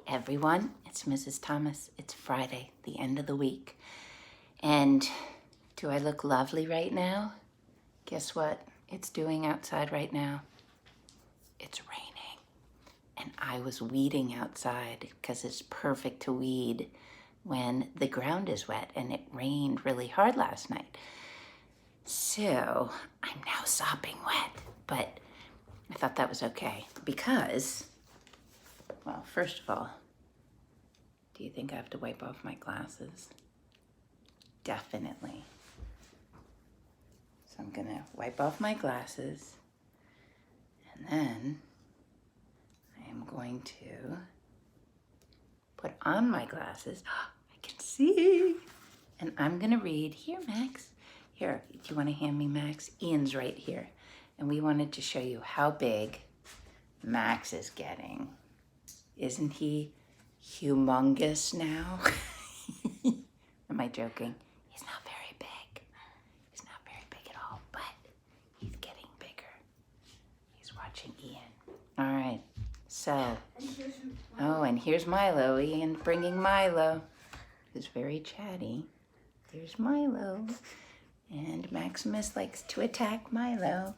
everyone, it's Mrs. Thomas. It's Friday, the end of the week. And do I look lovely right now? Guess what it's doing outside right now? It's raining. And I was weeding outside because it's perfect to weed when the ground is wet, and it rained really hard last night. So I'm now sopping wet, but I thought that was okay because, well, first of all, do you think I have to wipe off my glasses? Definitely. So I'm gonna wipe off my glasses, and then I am going to put on my glasses. I can see. And I'm gonna read. Here, Max. Here, do you wanna hand me Max? Ian's right here. And we wanted to show you how big Max is getting. Isn't he humongous now? Am I joking? He's not very big. He's not very big at all, but he's getting bigger. He's watching Ian. All right, so, oh, and here's Milo. Ian's bringing Milo, who's very chatty. There's Milo. And Maximus likes to attack Milo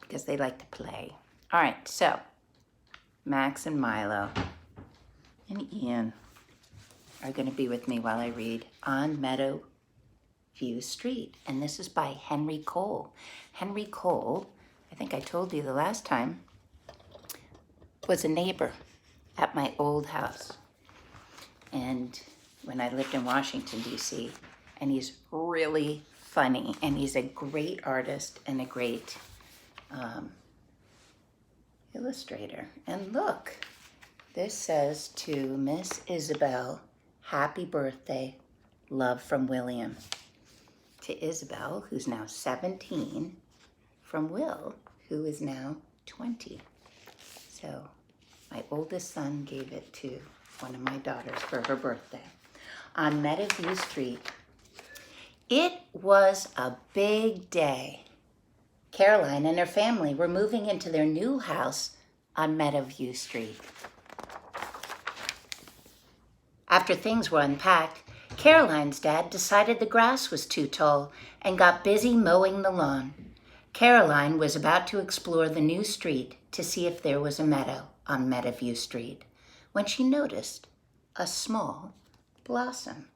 because they like to play. All right, so Max and Milo and Ian are going to be with me while I read On Meadow View Street. And this is by Henry Cole. Henry Cole, I think I told you the last time, was a neighbor at my old house. And when I lived in Washington, D.C., and he's really funny, and he's a great artist and a great illustrator. And look, this says to Miss Isabel, happy birthday, love from William. To Isabel, who's now 17, from Will, who is now 20. So my oldest son gave it to one of my daughters for her birthday. On Meadowview Street. It was a big day. Caroline and her family were moving into their new house on Meadowview Street. After things were unpacked, Caroline's dad decided the grass was too tall and got busy mowing the lawn. Caroline was about to explore the new street to see if there was a meadow on Meadowview Street when she noticed a small blossom.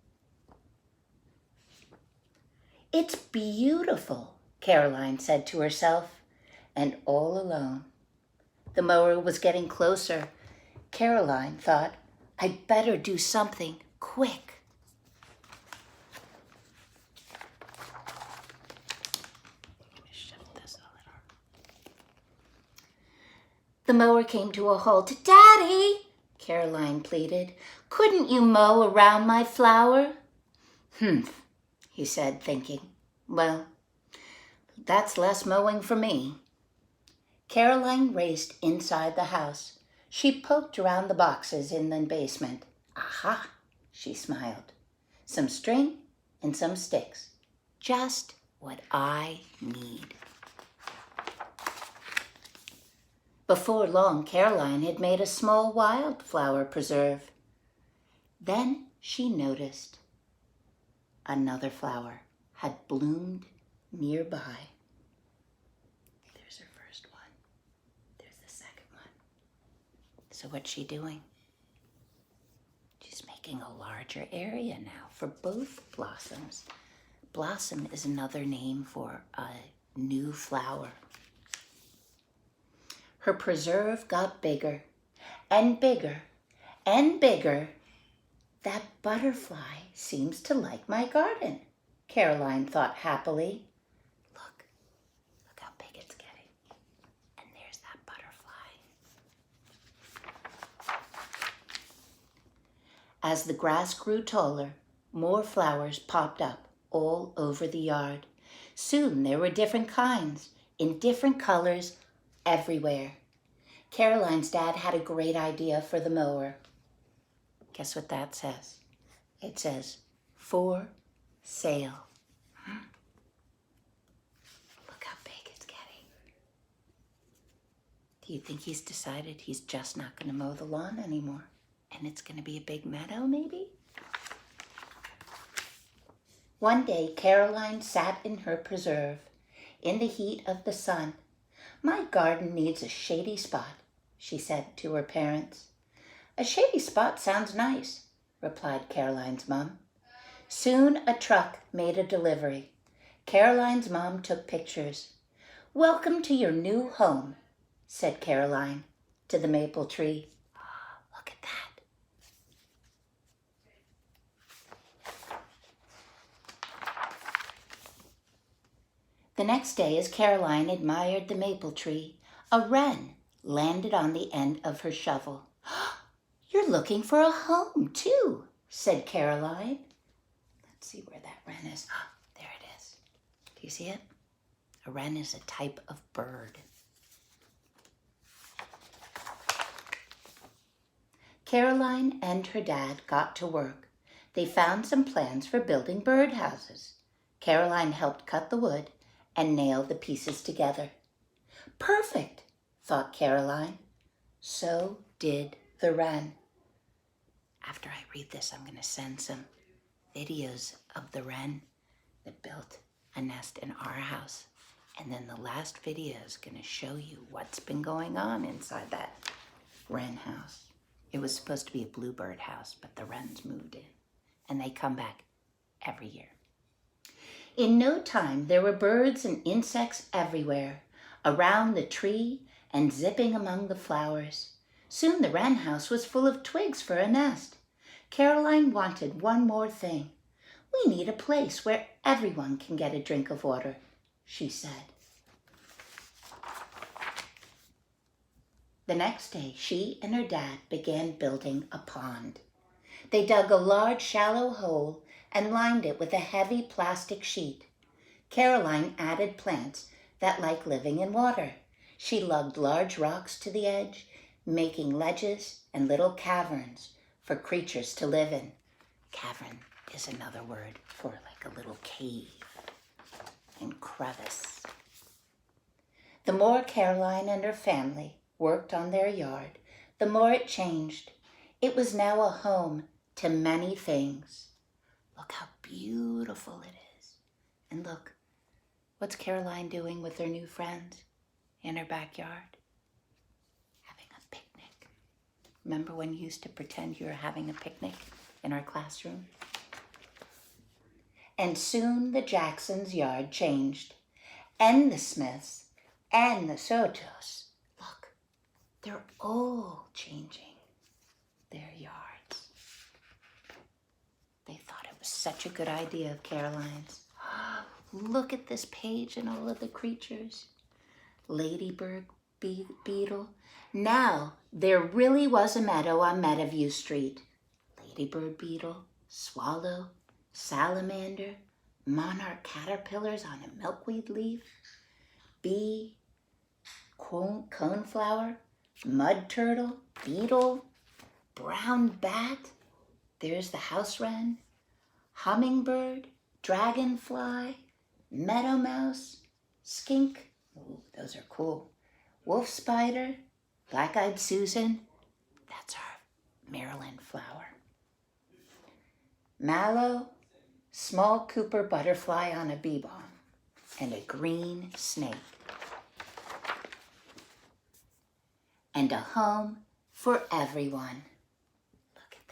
It's beautiful, Caroline said to herself, and all alone. The mower was getting closer. Caroline thought, I'd better do something quick. The mower came to a halt. Daddy, Caroline pleaded, couldn't you mow around my flower? Humph, he said, thinking, well, that's less mowing for me. Caroline raced inside the house. She poked around the boxes in the basement. Aha, she smiled. Some string and some sticks. Just what I need. Before long, Caroline had made a small wildflower preserve. Then she noticed another flower had bloomed nearby. There's her first one. There's the second one. So what's she doing? She's making a larger area now for both blossoms. Blossom is another name for a new flower. Her preserve got bigger and bigger and bigger. That butterfly seems to like my garden, Caroline thought happily. Look how big it's getting. And there's that butterfly. As the grass grew taller, more flowers popped up all over the yard. Soon there were different kinds, in different colors, everywhere. Caroline's dad had a great idea for the mower. Guess what that says? It says, for sale. Look how big it's getting. Do you think he's decided he's just not going to mow the lawn anymore? And it's going to be a big meadow, maybe? One day, Caroline sat in her preserve in the heat of the sun. "My garden needs a shady spot," she said to her parents. "A shady spot sounds nice," replied Caroline's mom. Soon a truck made a delivery. Caroline's mom took pictures. "Welcome to your new home," said Caroline to the maple tree. Look at that. The next day, as Caroline admired the maple tree, a wren landed on the end of her shovel. "You're looking for a home, too," said Caroline. Let's see where that wren is. There it is. Do you see it? A wren is a type of bird. Caroline and her dad got to work. They found some plans for building birdhouses. Caroline helped cut the wood and nail the pieces together. "Perfect," thought Caroline. So did the wren. After I read this, I'm going to send some videos of the wren that built a nest in our house. And then the last video is going to show you what's been going on inside that wren house. It was supposed to be a bluebird house, but the wrens moved in. And they come back every year. In no time, there were birds and insects everywhere, around the tree and zipping among the flowers. Soon the wren house was full of twigs for a nest. Caroline wanted one more thing. "We need a place where everyone can get a drink of water," she said. The next day, she and her dad began building a pond. They dug a large, shallow hole and lined it with a heavy plastic sheet. Caroline added plants that like living in water. She lugged large rocks to the edge, making ledges and little caverns for creatures to live in. Cavern is another word for like a little cave and crevice. The more Caroline and her family worked on their yard, the more it changed. It was now a home to many things. Look how beautiful it is. And look, what's Caroline doing with her new friends in her backyard? Having a picnic. Remember when you used to pretend you were having a picnic in our classroom? And soon the Jacksons' yard changed, and the Smiths, and the Sotos. Look, they're all changing their yards. They thought it was such a good idea of Caroline's. Look at this page and all of the creatures. Ladybird beetle. Now there really was a meadow on Meadowview Street. Ladybird beetle, swallow, salamander, monarch caterpillars on a milkweed leaf, bee, coneflower, mud turtle, beetle, brown bat. There's the house wren, hummingbird, dragonfly, meadow mouse, skink. Ooh, those are cool. Wolf spider, black-eyed Susan. That's our Maryland flower. Mallow, small Cooper butterfly on a bee balm, and a green snake. And a home for everyone. Look at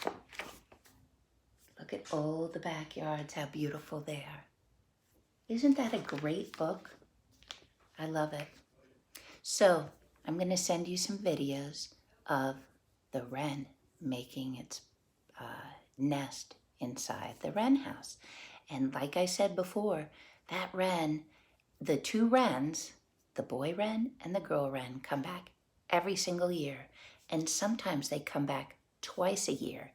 that. Look at all the backyards, how beautiful they are. Isn't that a great book? I love it. So I'm going to send you some videos of the wren making its nest inside the wren house. And like I said before, that wren, the two wrens, the boy wren and the girl wren, come back every single year. And sometimes they come back twice a year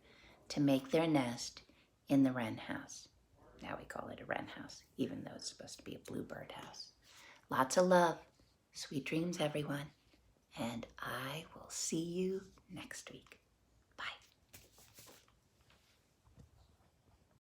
to make their nest in the wren house. Now we call it a wren house, even though it's supposed to be a bluebird house. Lots of love. Sweet dreams, everyone. And I will see you next week.